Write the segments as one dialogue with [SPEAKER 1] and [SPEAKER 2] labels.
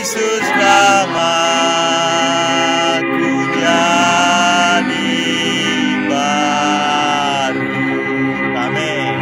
[SPEAKER 1] Yesuslah aku jadi baru. Amin.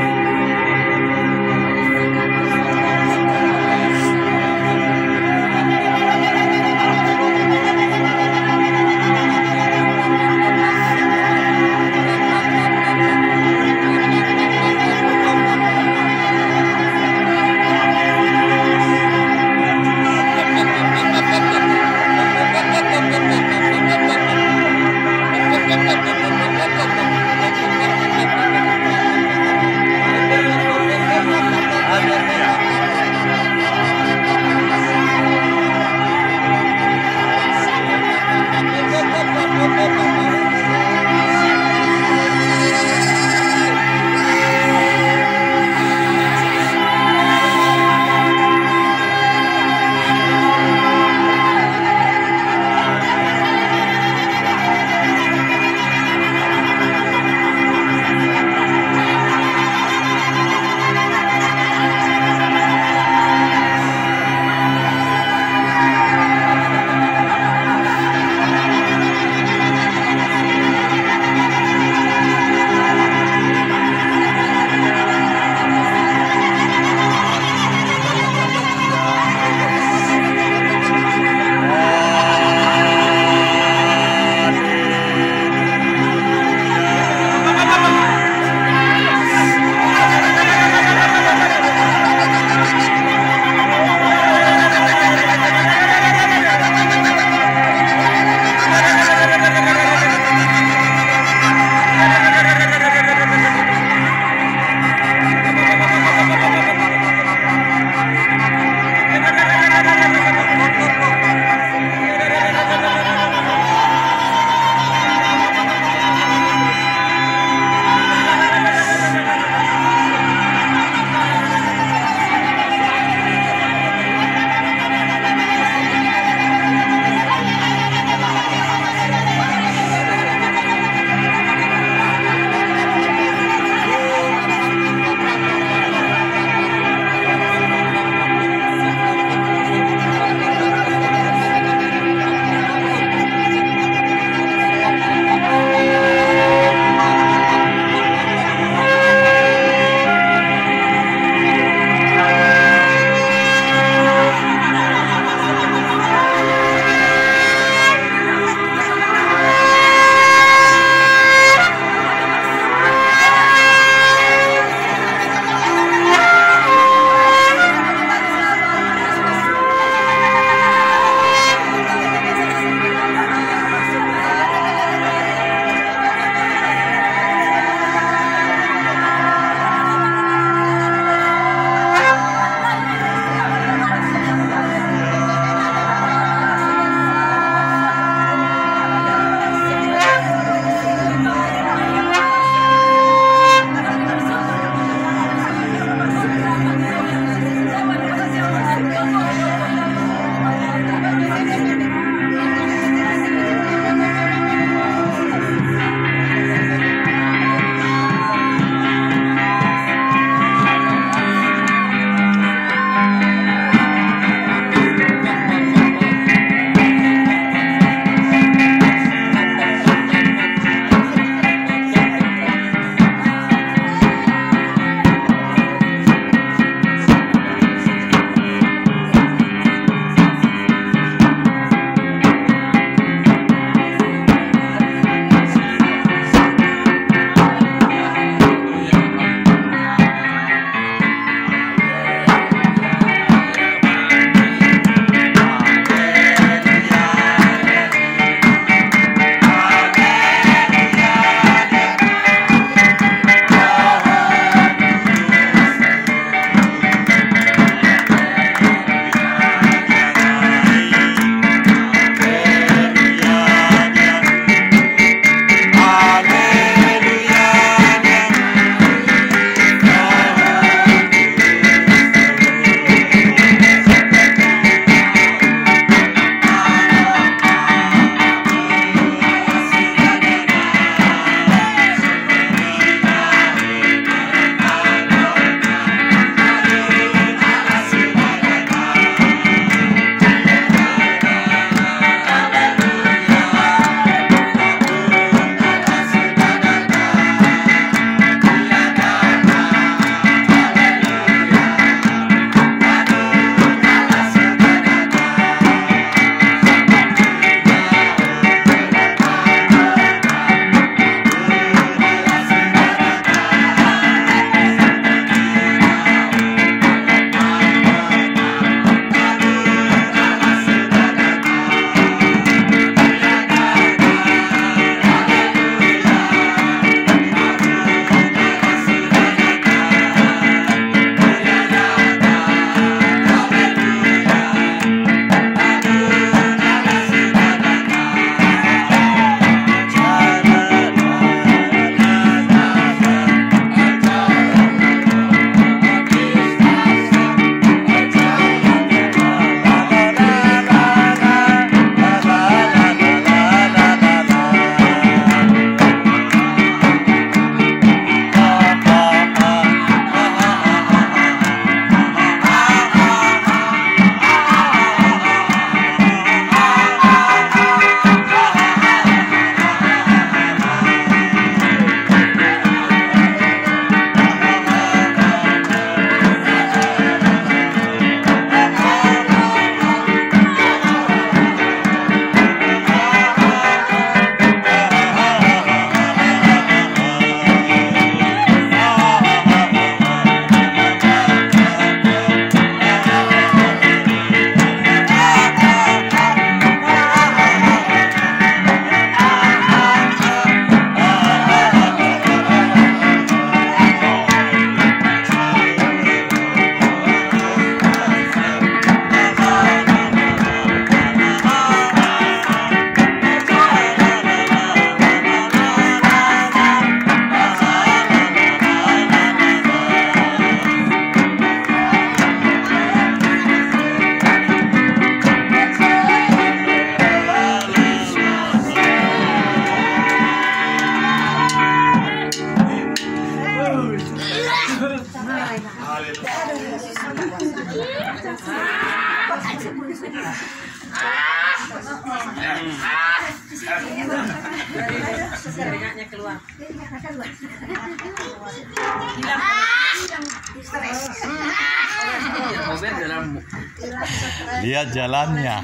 [SPEAKER 1] Lihat jalannya.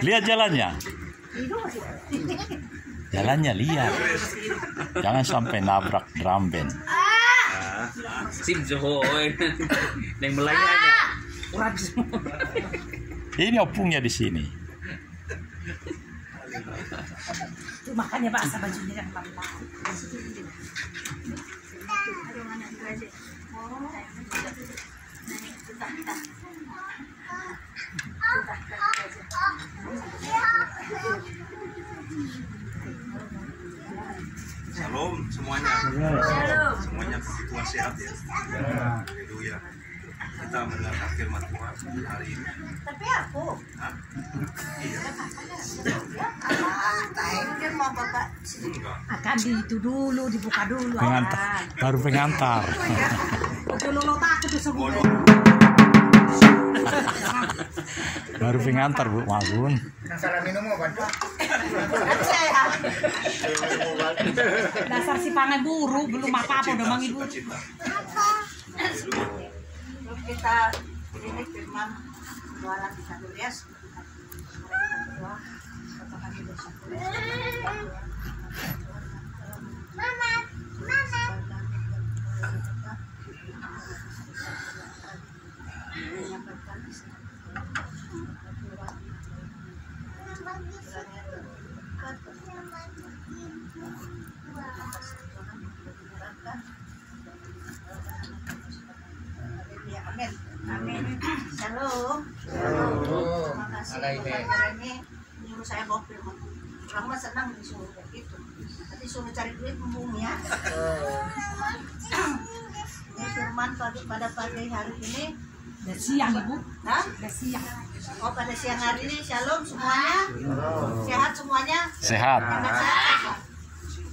[SPEAKER 1] Lihat jalannya. Jalannya lihat. Jangan sampai nabrak drum band.
[SPEAKER 2] Sim Joho, yang melayanya.
[SPEAKER 1] Ini opungnya di sini.
[SPEAKER 3] Itu makanya basah bajunya yang lama.
[SPEAKER 4] Shalom semuanya. Semuanya puji Tuhan sehat ya. Haleluya. Kita mendengarkan firman Tuhan hari ini.
[SPEAKER 3] Tapi aku.
[SPEAKER 4] Hah? Iya.
[SPEAKER 3] Mau bapak.
[SPEAKER 4] Enggak.
[SPEAKER 3] Akan itu dulu dibuka dulu.
[SPEAKER 1] Pengantar, baru pengantar.
[SPEAKER 3] Dulu lo takut tuh semua.
[SPEAKER 1] Baru pengantar Bu Magun.
[SPEAKER 3] Dasar si pangai buru belum apa-apa udah mang ibu. Kita ini firman jualan di satu Yes. Amin. Amin. Shalom. Terima kasih Pak ini menyuruh saya bawa firman. Orang mah senang disuruh kayak gitu. Nanti suruh cari duit mumpung ya. Ini firman pada pagi hari ini. Udah siang Ibu. Hah? Udah siang. Oh pada siang hari ini shalom semuanya. Sehat semuanya.
[SPEAKER 1] Sehat.
[SPEAKER 3] Enak sehat.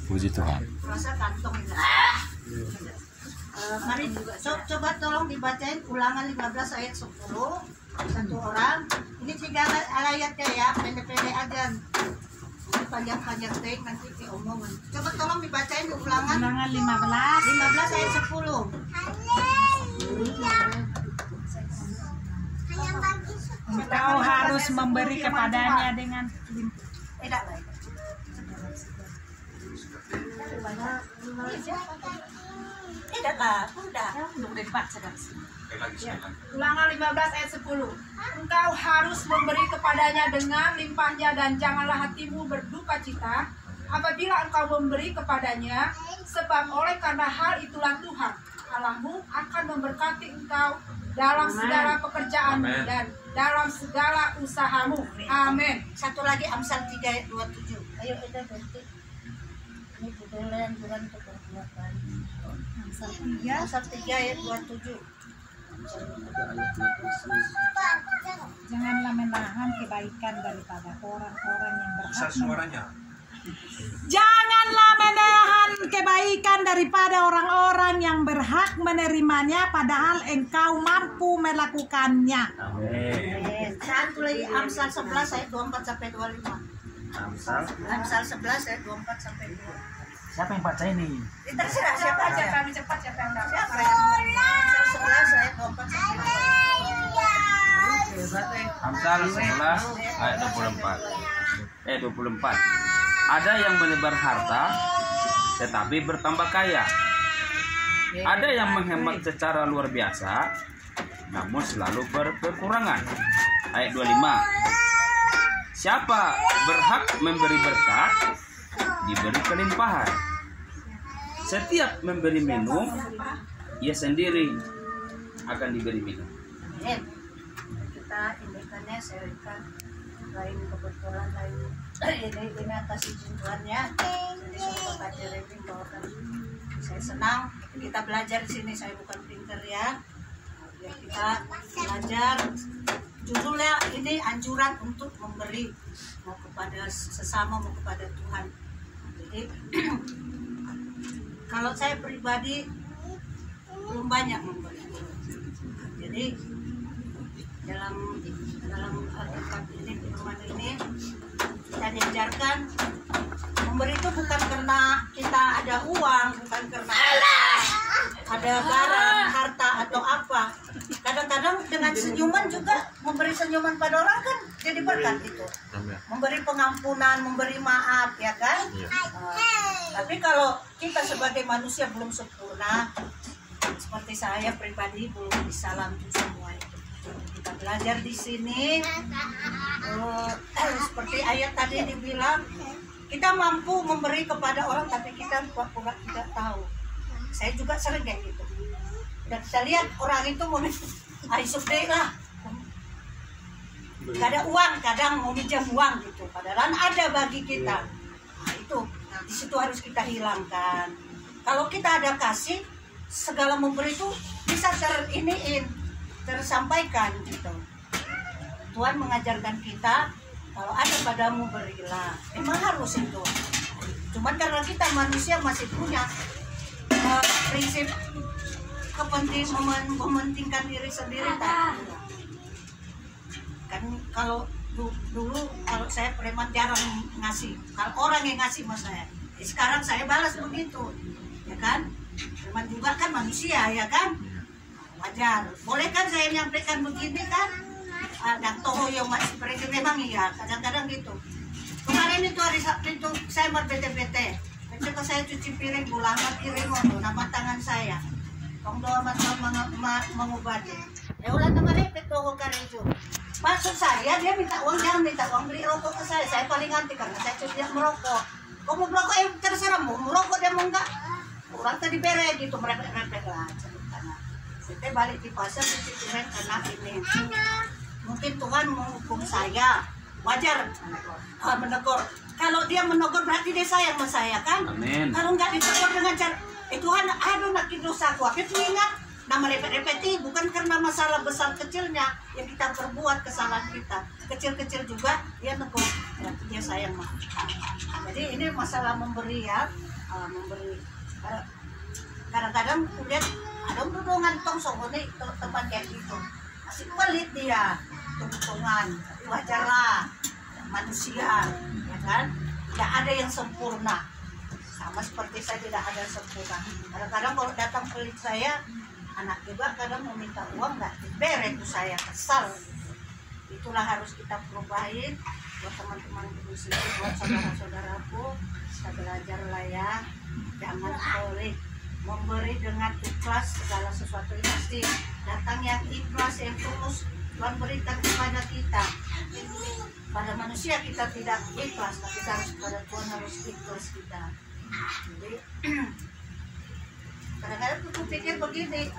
[SPEAKER 1] Puji Tuhan.
[SPEAKER 3] Rasa kantong ini. Mari coba tolong dibacain Ulangan 15 ayat 10 satu orang. Ini 3 ayatnya ya, pendek-pendek aja. Panjang-panjang teh nanti diomongan. Coba tolong dibacain di Ulangan 15 ayat 10.
[SPEAKER 5] Engkau harus memberi kepadanya dengan
[SPEAKER 3] Tidak baik. Tidak lah, udah dibaca dari sini.
[SPEAKER 5] Ulangan 15 ayat 10. Engkau harus memberi kepadanya dengan limpahnya dan janganlah hatimu berduka cita apabila engkau memberi kepadanya, sebab oleh karena hal itulah Tuhan Allahmu akan memberkati engkau dalam segala pekerjaanmu dan dalam segala usahamu. Amin.
[SPEAKER 3] Satu lagi Amsal 3 ayat 27. Ayo kita berhenti. Ini bulan untuk perbuatan. Amsal 3 ayat 27.
[SPEAKER 5] Janganlah menahan kebaikan daripada orang-orang yang
[SPEAKER 4] Besar
[SPEAKER 5] berhak.
[SPEAKER 4] suaranya.
[SPEAKER 5] Janganlah menahan kebaikan daripada orang-orang yang berhak menerimanya, padahal engkau mampu melakukannya.
[SPEAKER 3] Satu lagi Amsal 11 ayat 24 sampai 25. Amsal 11 ayat 24 sampai 25.
[SPEAKER 2] Siapa yang baca ini?
[SPEAKER 3] Terserah siapa aja.
[SPEAKER 5] Kami cepat siapa yang dapat.
[SPEAKER 3] Siapa yang Amsal 11 ayat 24 sampai 25.
[SPEAKER 2] Amsal 11 ayat 24. Ada yang menebar harta tetapi bertambah kaya. Ada yang menghemat secara luar biasa namun selalu berkekurangan. Ayat 25. Siapa berhak memberi berkat, diberi kelimpahan. Setiap memberi minum, ia sendiri akan diberi minum.
[SPEAKER 3] Kita indikannya serikan lain kebetulan lain ini atas izin Tuhannya. Jadi suruh Bapak Jeremy bawakan. Saya senang kita belajar di sini. Saya bukan pinter ya. Biar kita belajar. Judulnya ini anjuran untuk memberi, mau kepada sesama mau kepada Tuhan. Jadi kalau saya pribadi belum banyak memberi. Jadi dalam Alkitab ini, firman ini kita diajarkan memberi itu bukan karena kita ada uang, bukan karena ada barang, harta atau apa. Kadang-kadang dengan senyuman juga, memberi senyuman pada orang kan jadi berkat itu. Memberi pengampunan, memberi maaf, ya kan? Tapi kalau kita sebagai manusia belum sempurna, seperti saya pribadi belum bisa langsung semua itu. Kita belajar di sini, seperti ayat tadi dibilang, kita mampu memberi kepada orang tapi kita pura-pura tidak tahu. Saya juga sering kayak gitu. Dan kita lihat orang itu mau sudah lah, gak ada uang, kadang mau pinjam uang gitu. Padahal ada bagi kita. Nah itu, di situ harus kita hilangkan. Kalau kita ada kasih, segala memberi itu bisa tersampaikan gitu. Tuhan mengajarkan kita, kalau ada padamu berilah. Memang harus itu. Cuman karena kita manusia masih punya prinsip mementingkan diri sendiri tak? Kan kalau dulu kalau saya preman jarang ngasih, kalau orang yang ngasih sama saya. Sekarang saya balas begitu, ya kan? Preman juga kan manusia, ya kan? Wajar. Boleh kan saya nyampaikan begini kan? Dan toho yang masih pergi memang iya, kadang-kadang gitu. Kemarin itu hari Sabtu itu saya berbete-bete. Ketika saya cuci piring, bulangan piring nama tangan saya. Kong doa mengubati. Ya ulah kemarin petoko karejo. Maksud saya dia minta uang, jangan minta uang beli rokok ke saya. Saya paling anti karena saya tidak merokok. Kau mau merokok terserah mau merokok dia mau enggak. Orang tadi bere gitu merepek-repek lah ceritanya. Saya balik di pasar cuci piring karena ini. Mungkin Tuhan menghukum saya, wajar menegur. Kalau dia menegur berarti dia sayang sama saya kan? Amin. Kalau nggak ditegur dengan cara, Tuhan, aduh nak dosaku. Aku itu ingat, nama repet-repeti bukan karena masalah besar kecilnya yang kita perbuat kesalahan kita. Kecil-kecil juga dia negur, berarti dia sayang mah. Jadi ini masalah memberi ya, memberi. Kadang-kadang lihat ada untungan tong songone tempat kayak gitu. Masih pelit dia. Tuntungan, tapi wajarlah manusia, ya kan? Tidak ada yang sempurna. Sama seperti saya tidak ada yang sempurna. Kadang-kadang kalau datang pelit saya, anak juga kadang mau minta uang nggak diberi itu saya kesal. Itulah harus kita perubahin buat teman-teman di sini, buat saudara-saudaraku. Kita belajarlah ya, jangan pelit. Memberi dengan ikhlas segala sesuatu ini pasti datang yang ikhlas, yang tulus. Tuhan berikan kepada kita. Pada manusia kita tidak ikhlas, tapi harus kepada Tuhan harus ikhlas kita. Jadi kadang-kadang aku pikir begini,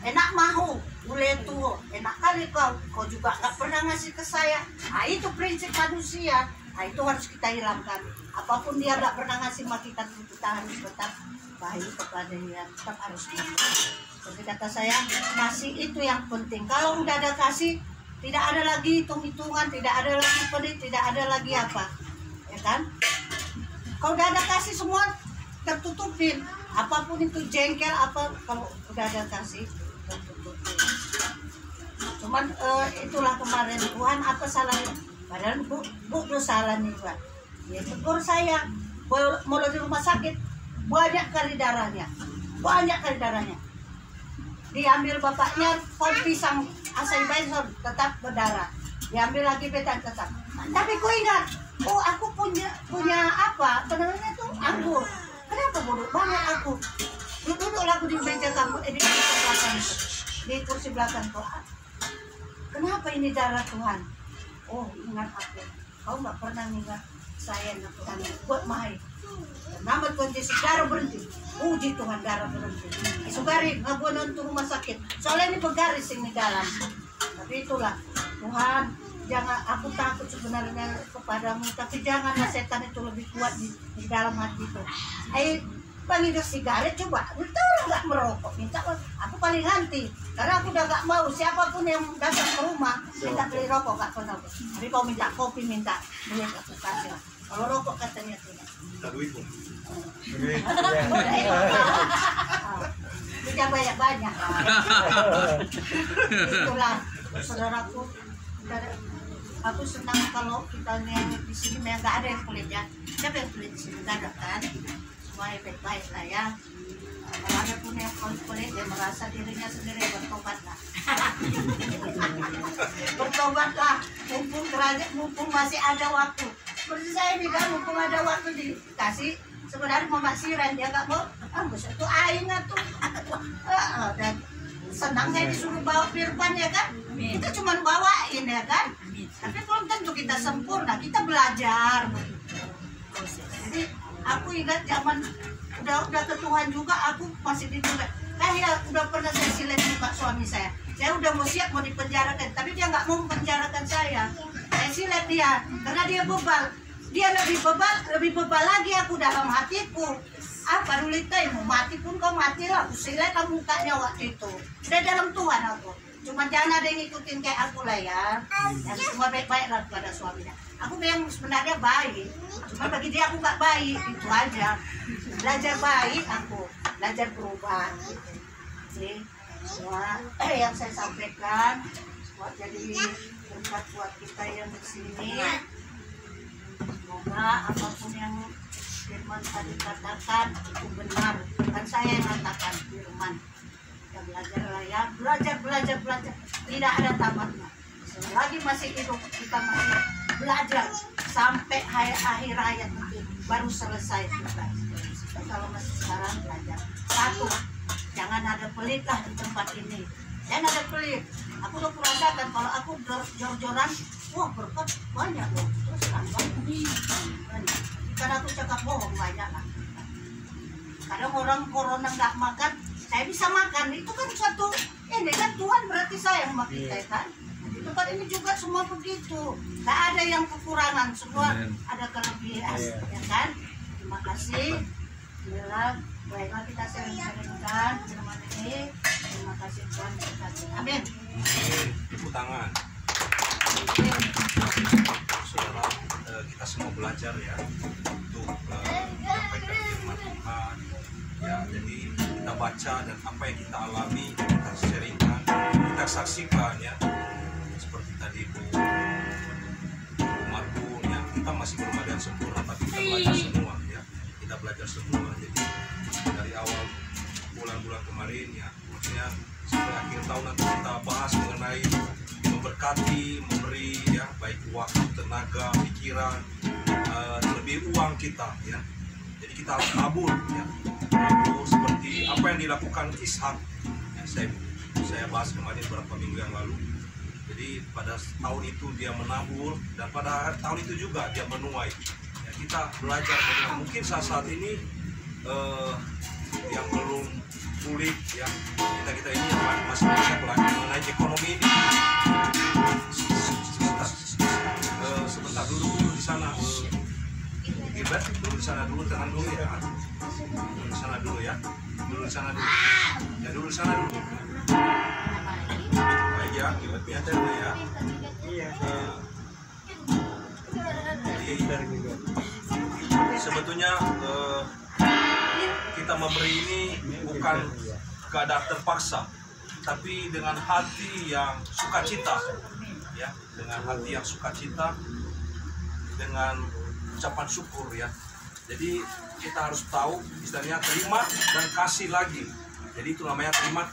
[SPEAKER 3] enak mahu, boleh tuh, enak kali kau juga nggak pernah ngasih ke saya. Nah itu prinsip manusia. Nah itu harus kita hilangkan. Apapun dia nggak pernah ngasih sama kita harus tetap baik kepada dia, tetap harus memberi. Seperti kata saya, kasih itu yang penting. Kalau udah ada kasih, tidak ada lagi hitung-hitungan, tidak ada lagi pelit, tidak ada lagi apa, ya kan? Kalau udah ada kasih semua tertutupin. Apapun itu jengkel apa, kalau udah ada kasih tertutupin. Cuman itulah kemarin Tuhan apa salahnya? Padahal bu salah nih Pak. Ya tegur saya, mau di rumah sakit banyak kali darahnya. Diambil bapaknya pohon pisang asal baisor tetap berdarah. Diambil lagi betan tetap. Tapi ku ingat, oh aku punya apa? Sebenarnya itu anggur. Kenapa bodoh banget aku? Duduklah aku di meja kamu, di meja belakang itu, di kursi belakang kau. Kenapa ini darah Tuhan? Oh ingat aku. Kau nggak pernah ingat saya nak Tuhan buat mahal. Nama Tuhan Yesus darah berhenti. Puji Tuhan darah berhenti. Sugari ngabuan untuk rumah sakit. Soalnya ini bergaris ini dalam. Tapi itulah Tuhan, jangan aku takut sebenarnya kepadamu, tapi janganlah setan itu lebih kuat di dalam hati itu. Ayo panggil sigaret coba. Betul nggak merokok? Minta aku paling anti. Karena aku udah nggak mau siapapun yang datang ke rumah minta beli rokok nggak pernah. Tapi kalau minta kopi minta duit aku kasih. Kalau rokok katanya tidak.
[SPEAKER 4] Minta duit pun.
[SPEAKER 3] duitnya banyak-banyak. Itulah saudaraku. Aku senang kalau kita di sini memang nggak ada yang pelit ya. Siapa yang pelit di sini? Nggak ada kan? Semua baik-baik lah ya. Kalau ada pun yang pelit, dia merasa dirinya sendiri bertobatlah. Bertobatlah, mumpung masih ada waktu. Seperti saya ini kan, mumpung ada waktu dikasih. Sebenarnya Mama Siren dia nggak mau, itu aing tuh. Dan senang saya disuruh bawa firman ya kan. Kita cuma bawain ya kan. Tapi belum tentu kita sempurna, kita belajar. Jadi aku ingat zaman udah ke Tuhan juga, aku masih dibuka. Ya udah pernah saya silet muka suami saya. Saya udah mau siap mau dipenjarakan, tapi dia nggak mau menpenjarakan saya. Saya silet dia karena dia bebal. Dia lebih bebal lagi aku dalam hatiku. Apa Rulita mau mati pun kau matilah. Aku silet mukanya waktu itu. Udah dalam Tuhan aku. Cuma jangan ada yang ngikutin kayak aku lah ya. Yang semua baik-baik lah kepada suaminya. Aku yang sebenarnya baik. Cuma bagi dia aku nggak baik. Itu aja. Belajar baik aku. Belajar berubah. Gitu. Jadi semua yang saya sampaikan buat jadi berkat buat kita yang di sini. Semoga apapun yang firman tadi katakan itu benar. Bukan saya yang katakan firman. Ya belajar lah ya, belajar. Tidak ada tamatnya. Selagi masih hidup kita masih belajar sampai akhir hayat nanti baru selesai kita. Kalau masih sekarang belajar. Satu, jangan ada pelit lah di tempat ini. Jangan ada pelit. Aku udah merasakan kalau aku jor-joran, wah berkat banyak loh. Terus banyak. Karena aku cakap bohong banyak lah. Kadang orang corona nggak makan, saya bisa makan. Itu kan suatu ini kan Tuhan berarti sayang sama kita kan. Di tempat ini juga semua begitu. Nggak ada yang kekurangan, semua ada kelebihan, ya kan? Terima kasih. Inilah baiklah kita sharing-sharingkan firman ini. Terima kasih Tuhan berkati. Amin.
[SPEAKER 4] Tepuk tangan. Saudara, kita semua belajar ya untuk menyampaikan firman Tuhan. Ya, jadi kita baca dan apa yang kita alami kita sharingkan, kita saksikan ya. Seperti tadi Bu Margun ya, kita masih belum ada yang sempurna, tapi kita belajar semua ya. Kita belajar semua. Jadi dari awal bulan-bulan kemarin ya, maksudnya sampai akhir tahun nanti kita bahas mengenai memberkati, memberi ya, baik waktu, tenaga, pikiran, terlebih uang kita ya. Jadi kita harus nabur ya. Nabur seperti apa yang dilakukan Ishak ya, saya bahas kemarin beberapa minggu yang lalu. Jadi pada tahun itu dia menabur dan pada tahun itu juga dia menuai ya. Kita belajar dari mungkin saat ini yang belum pulih ya, kita ini masih bisa belajar mengenai ekonomi ini. Sebentar dulu di sana, Gilbert dulu di sana dulu, tenang dulu ya, dulu di sana dulu ya, dulu di sana dulu, ya dulu di sana dulu. Baik ya, Gilbert ya, ya. Jadi sebetulnya kita memberi ini bukan keadaan terpaksa, tapi dengan hati yang sukacita ya, dengan hati yang sukacita, dengan ucapan syukur ya. Jadi kita harus tahu istilahnya terima dan kasih lagi. Jadi itu namanya terima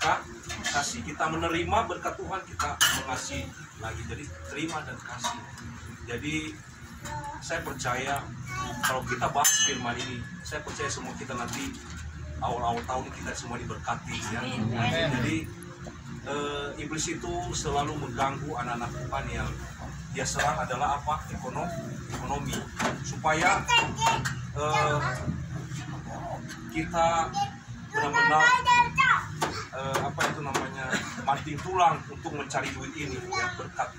[SPEAKER 4] kasih. Kita menerima berkat Tuhan, kita mengasihi lagi. Jadi terima dan kasih. Jadi saya percaya kalau kita bahas firman ini, saya percaya semua kita nanti awal-awal tahun kita semua diberkati ya. Jadi iblis itu selalu mengganggu anak-anak Tuhan yang dia serang adalah apa? Ekonomi. Supaya kita benar-benar apa itu namanya banting tulang untuk mencari duit ini ya, berkat.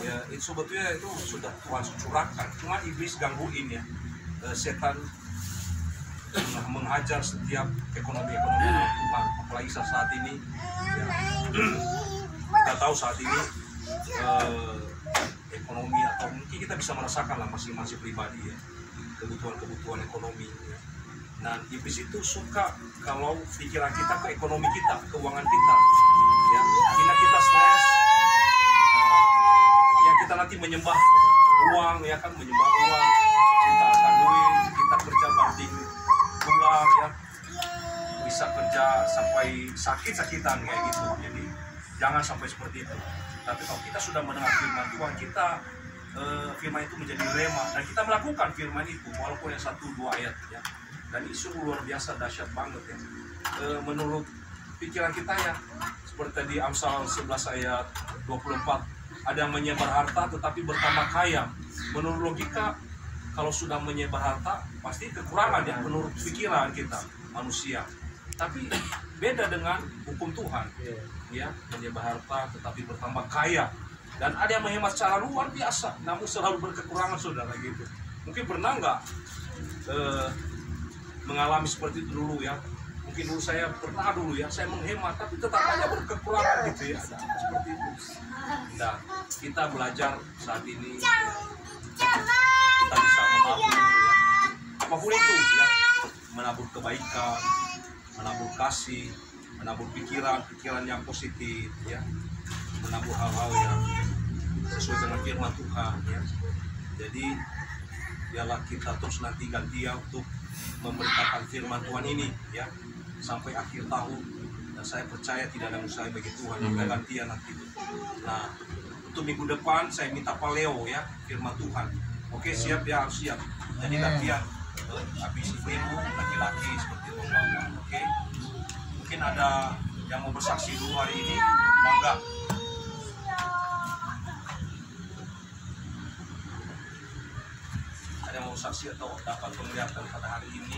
[SPEAKER 4] Ya, itu sebetulnya itu sudah Tuhan curahkan. Cuma iblis gangguin ya. Setan menghajar setiap ekonomi Tuhan, apalagi saat ini ya, kita tahu saat ini ekonomi atau mungkin kita bisa merasakan lah masing-masing pribadi ya, kebutuhan ekonomi ya. Nah, iblis itu suka kalau pikiran kita ke ekonomi kita, keuangan kita, ya, bila kita stres, ya kita nanti menyembah uang, ya kan, menyembah uang, kita akan duit, kita kerja banting tulang, ya, bisa kerja sampai sakit-sakitan kayak gitu. Jadi jangan sampai seperti itu. Tapi kalau kita sudah mendengar firman Tuhan, kita firman itu menjadi rema dan kita melakukan firman itu walaupun yang 1-2 ayat, ya. Dan itu luar biasa dahsyat banget, ya. Menurut pikiran kita, ya, seperti tadi Amsal 11 ayat 24, ada yang menyebar harta tetapi bertambah kaya. Menurut logika, kalau sudah menyebar harta pasti kekurangan, ya, menurut pikiran kita manusia. Tapi beda dengan hukum Tuhan, ya, menyebar harta tetapi bertambah kaya. Dan ada yang menghemat secara luar biasa namun selalu berkekurangan, saudara, gitu. Mungkin pernah nggak mengalami seperti itu dulu, ya? Mungkin dulu saya pernah dulu, ya, saya menghemat tapi tetap aja berkekurangan, gitu, ya. Seperti itu. Nah, kita belajar saat ini, ya, kita bisa menabur, ya, apapun itu, ya, menabur kebaikan, menabur kasih, menabur pikiran yang positif, ya, menabur hal-hal yang sesuai dengan firman Tuhan, ya. Jadi biarlah kita terus nanti gantian untuk memberitakan firman Tuhan ini, ya, sampai akhir tahun. Dan saya percaya tidak ada mustahil bagi Tuhan, yang gantian nanti. Nah, untuk minggu depan saya minta paleo, ya, firman Tuhan. Oke, siap, ya, harus siap. Jadi gantian habis ibu laki-laki seperti itu, oke. Mungkin ada yang mau bersaksi dulu hari ini, bangga. Ada yang mau saksi atau dapat penglihatan pada hari ini?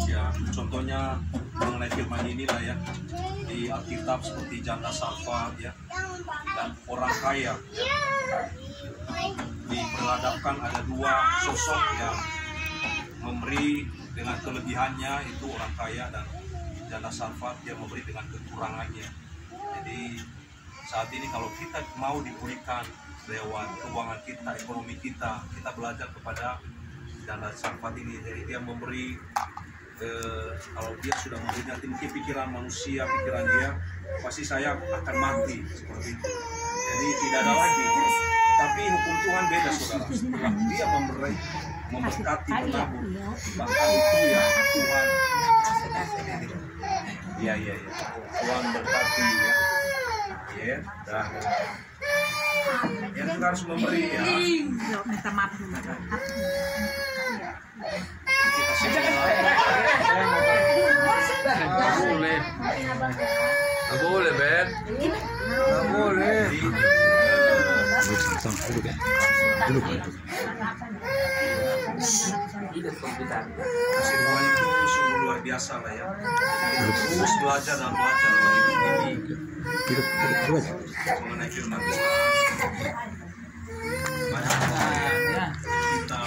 [SPEAKER 4] Ya, contohnya mengenai firman inilah, ya, di Alkitab seperti janda Sarfat, ya, dan orang kaya, ya. Diperhadapkan ada 2 sosok yang memberi dengan kelebihannya, itu orang kaya, dan janda Sarfat yang memberi dengan kekurangannya. Jadi saat ini kalau kita mau dipulihkan lewat keuangan kita, ekonomi kita, kita belajar kepada janda Sarfat ini. Jadi dia memberi, kalau dia sudah memberi, nanti mungkin pikiran manusia, pikiran dia, pasti saya akan mati, seperti itu. Jadi tidak ada lagi. Tapi hukum Tuhan beda, saudara. Setelah dia memberi, memberkati, menabur, bahkan itu, ya, Tuhan, ya, Tuhan berkati, ya, ya, dan ya, kita harus memberi, ya.
[SPEAKER 5] Minta maaf.
[SPEAKER 4] Kita semua
[SPEAKER 2] Nggak boleh, Ben. Nggak boleh.
[SPEAKER 4] kasih Tuhan itu sungguh luar biasa, lah, ya. Kita terus belajar dan belajar dalam hidup ini mengenai firman Tuhan. Banyak hal yang kita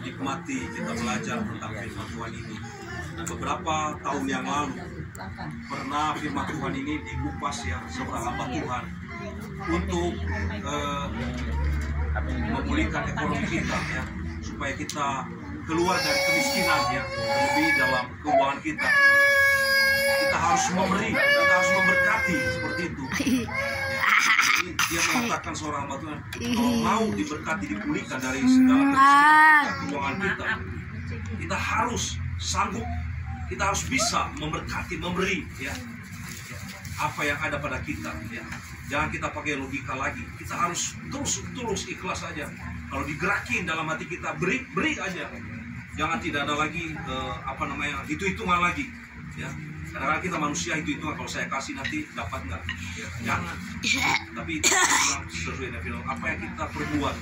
[SPEAKER 4] nikmati, kita belajar tentang firman Tuhan ini. Nah, beberapa tahun yang lalu pernah firman Tuhan ini dikupas, ya, seorang hamba Tuhan untuk memulihkan ekonomi kita, ya, supaya kita keluar dari kemiskinan, ya, lebih dalam keuangan kita. Kita harus memberi, kita harus memberkati, seperti itu. Ya. Dia mengatakan seorang hamba Tuhan, kalau mau diberkati, dipulihkan dari segala kemiskinan keuangan kita harus sanggup, kita harus bisa memberkati, memberi, ya, apa yang ada pada kita, ya. Jangan kita pakai logika lagi. Kita harus tulus ikhlas saja. Kalau digerakin dalam hati kita, beri aja. Jangan tidak ada lagi hitung-hitungan lagi, ya. Kadang-kadang kita manusia hitung-hitungan, kalau saya kasih nanti dapat nggak, ya. Jangan. Tapi itu sesuai dengan apa yang kita perbuat,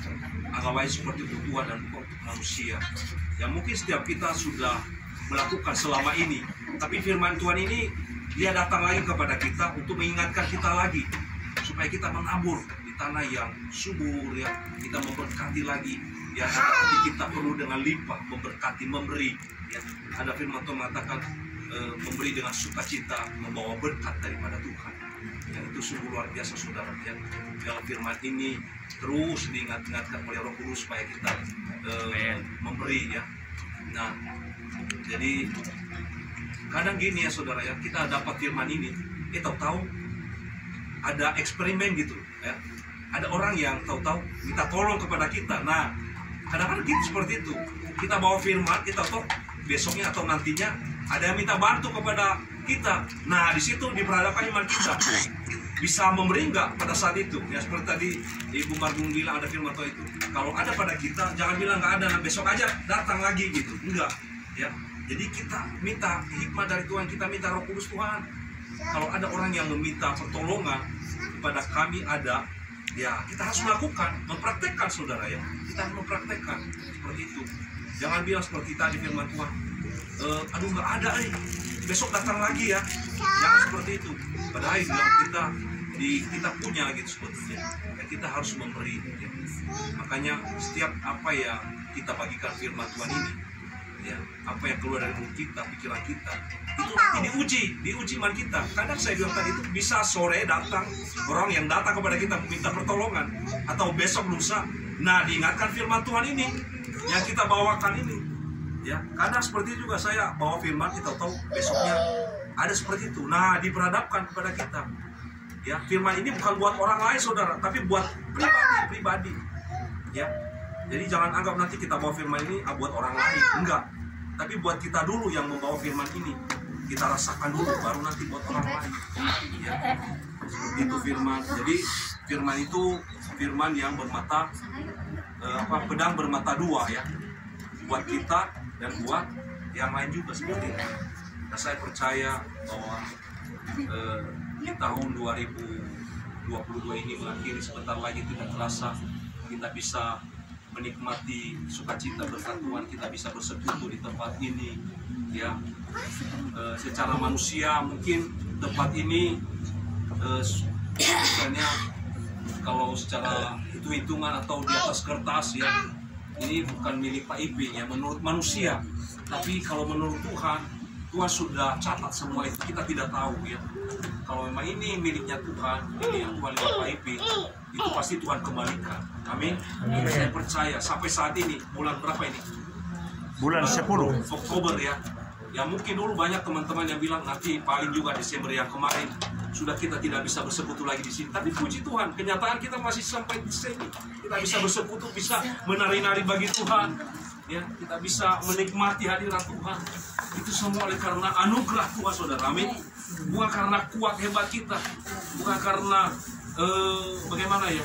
[SPEAKER 4] anggap aja seperti Tuhan dan manusia. Ya, mungkin setiap kita sudah melakukan selama ini, tapi firman Tuhan ini dia datang lagi kepada kita untuk mengingatkan kita lagi, supaya supaya kita menabur di tanah yang subur ya, kita memberkati lagi ya, hati kita penuh dengan limpah, memberkati, memberi ya. Ada firman Tuhan mengatakan memberi dengan sukacita membawa berkat daripada Tuhan ya, itu sungguh luar biasa saudara ya. Dalam firman ini terus diingat-ingatkan oleh Roh Kudus supaya kita memberi ya. Nah, jadi kadang gini ya saudara ya, kita dapat firman ini, tahu-tahu ada eksperimen gitu ya. Ada orang yang tahu-tahu minta tolong kepada kita. Nah, kadang-kadang gitu seperti itu. Kita bawa firman, kita tahu besoknya atau nantinya ada yang minta bantu kepada kita. Nah, di situ diperhadapkan iman kita. Bisa memberi enggak pada saat itu? Ya seperti tadi Ibu Margung bilang ada firman Tuhan itu. Kalau ada pada kita, jangan bilang enggak ada, nah besok aja datang lagi gitu. Enggak, ya. Jadi kita minta hikmat dari Tuhan, kita minta Roh Kudus Tuhan. Kalau ada orang yang meminta pertolongan kepada kami ada, ya kita harus melakukan, mempraktekkan saudara ya. Kita harus mempraktekkan seperti itu. Jangan bilang seperti tadi firman Tuhan, aduh nggak ada besok datang lagi ya. Jangan seperti itu. Padahal kita punya gitu sebetulnya. Ya, kita harus memberi. Ya. Makanya setiap apa yang kita bagikan firman Tuhan ini, ya apa yang keluar dari mulut kita, pikiran kita, itu nanti diuji iman kita. Kadang saya bilang tadi itu bisa sore datang orang yang datang kepada kita minta pertolongan, atau besok lusa. Nah, diingatkan firman Tuhan ini yang kita bawakan ini. Ya, kadang seperti itu juga saya bawa firman, kita tahu besoknya ada seperti itu. Nah, diperhadapkan kepada kita. Ya, firman ini bukan buat orang lain saudara, tapi buat pribadi. Ya. Jadi jangan anggap nanti kita bawa firman ini buat orang lain, enggak. Tapi buat kita dulu yang membawa firman ini. Kita rasakan dulu, baru nanti buat orang lain. Ya. Seperti itu firman. Jadi firman itu firman yang bermata pedang bermata dua ya. Buat kita dan buat yang lain juga seperti itu. Nah, saya percaya bahwa di tahun 2022 ini mengakhiri sebentar lagi, tidak terasa kita bisa menikmati sukacita berkat Tuhan, kita bisa bersekutu di tempat ini ya. Secara manusia mungkin tempat ini misalnya kalau secara hitung-hitungan atau di atas kertas ya, ini bukan milik Pak Iping ya menurut manusia, tapi kalau menurut Tuhan sudah catat semua itu, kita tidak tahu ya. Kalau memang ini miliknya Tuhan, ini yang Tuhan lewat Pak Iping, itu pasti Tuhan kembalikan. Amin. Saya percaya sampai saat ini, bulan berapa ini?
[SPEAKER 1] Bulan 10
[SPEAKER 4] Oktober ya. Ya mungkin dulu banyak teman-teman yang bilang nanti paling juga Desember yang kemarin sudah kita tidak bisa bersekutu lagi di sini. Tapi puji Tuhan, kenyataan kita masih sampai di sini. Kita bisa bersekutu, bisa menari-nari bagi Tuhan. Ya, kita bisa menikmati hadirat Tuhan. Itu semua oleh karena anugerah Tuhan saudara. Amin. Bukan karena kuat hebat kita, bukan karena bagaimana ya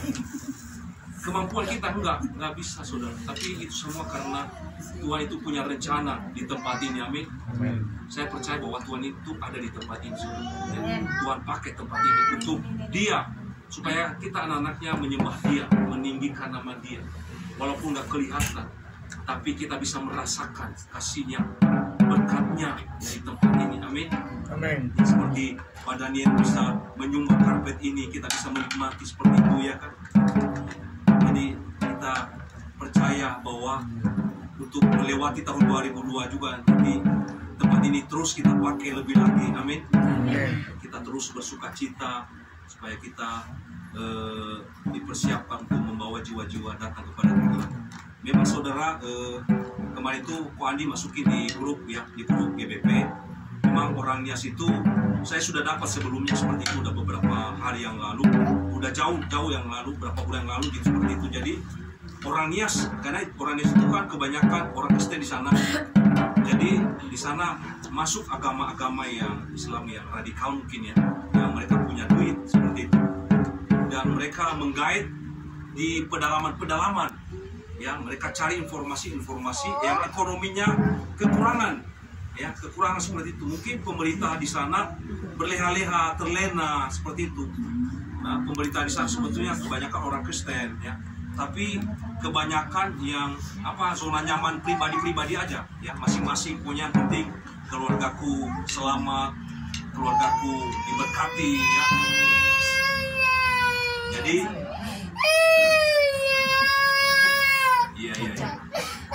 [SPEAKER 4] kemampuan kita, enggak bisa saudara. Tapi itu semua karena Tuhan itu punya rencana di tempat ini. Amin. Saya percaya bahwa Tuhan itu ada di tempat ini saudara. Ya, Tuhan pakai tempat ini untuk Dia, supaya kita anak-anaknya menyembah Dia, meninggikan nama Dia. Walaupun nggak kelihatan, tapi kita bisa merasakan kasih-Nya, berkat-Nya dari tempat ini. Amin.
[SPEAKER 2] Amin.
[SPEAKER 4] Seperti Pak Daniel bisa menyumbang karpet ini, kita bisa menikmati seperti itu ya kan. Jadi kita percaya bahwa untuk melewati tahun 2002 juga nanti tempat ini terus kita pakai lebih lagi. Amin. Kita terus bersukacita supaya kita dipersiapkan untuk membawa jiwa-jiwa datang kepada Tuhan. Memang saudara, kemarin itu Ko Andi masukin di grup ya, di grup GBP. Memang orang Nias itu saya sudah dapat sebelumnya seperti itu, udah beberapa hari yang lalu, udah jauh yang lalu, berapa bulan yang lalu gitu, seperti itu. Jadi orang Nias, karena orang Nias itu kan kebanyakan orang Kristen di sana. Jadi di sana masuk agama-agama yang Islam yang radikal mungkin ya, yang mereka punya duit seperti itu. Dan mereka menggait di pedalaman-pedalaman. Ya, mereka cari informasi-informasi yang ekonominya kekurangan. Ya, kekurangan seperti itu. Mungkin pemerintah di sana berleha-leha, terlena seperti itu. Nah, pemerintah di sana sebetulnya kebanyakan orang Kristen ya. Tapi kebanyakan yang zona nyaman pribadi-pribadi aja ya, masing-masing punya, yang penting keluargaku selamat, keluargaku diberkati ya. Jadi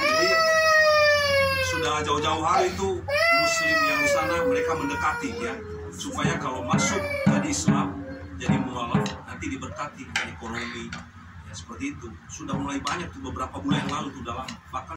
[SPEAKER 4] Jadi sudah jauh-jauh hari itu Muslim yang di sana mereka mendekati ya, supaya kalau masuk jadi Islam, jadi mualaf, nanti diberkati ekonomi ya, seperti itu. Sudah mulai banyak tuh beberapa bulan yang lalu tuh dalam bahkan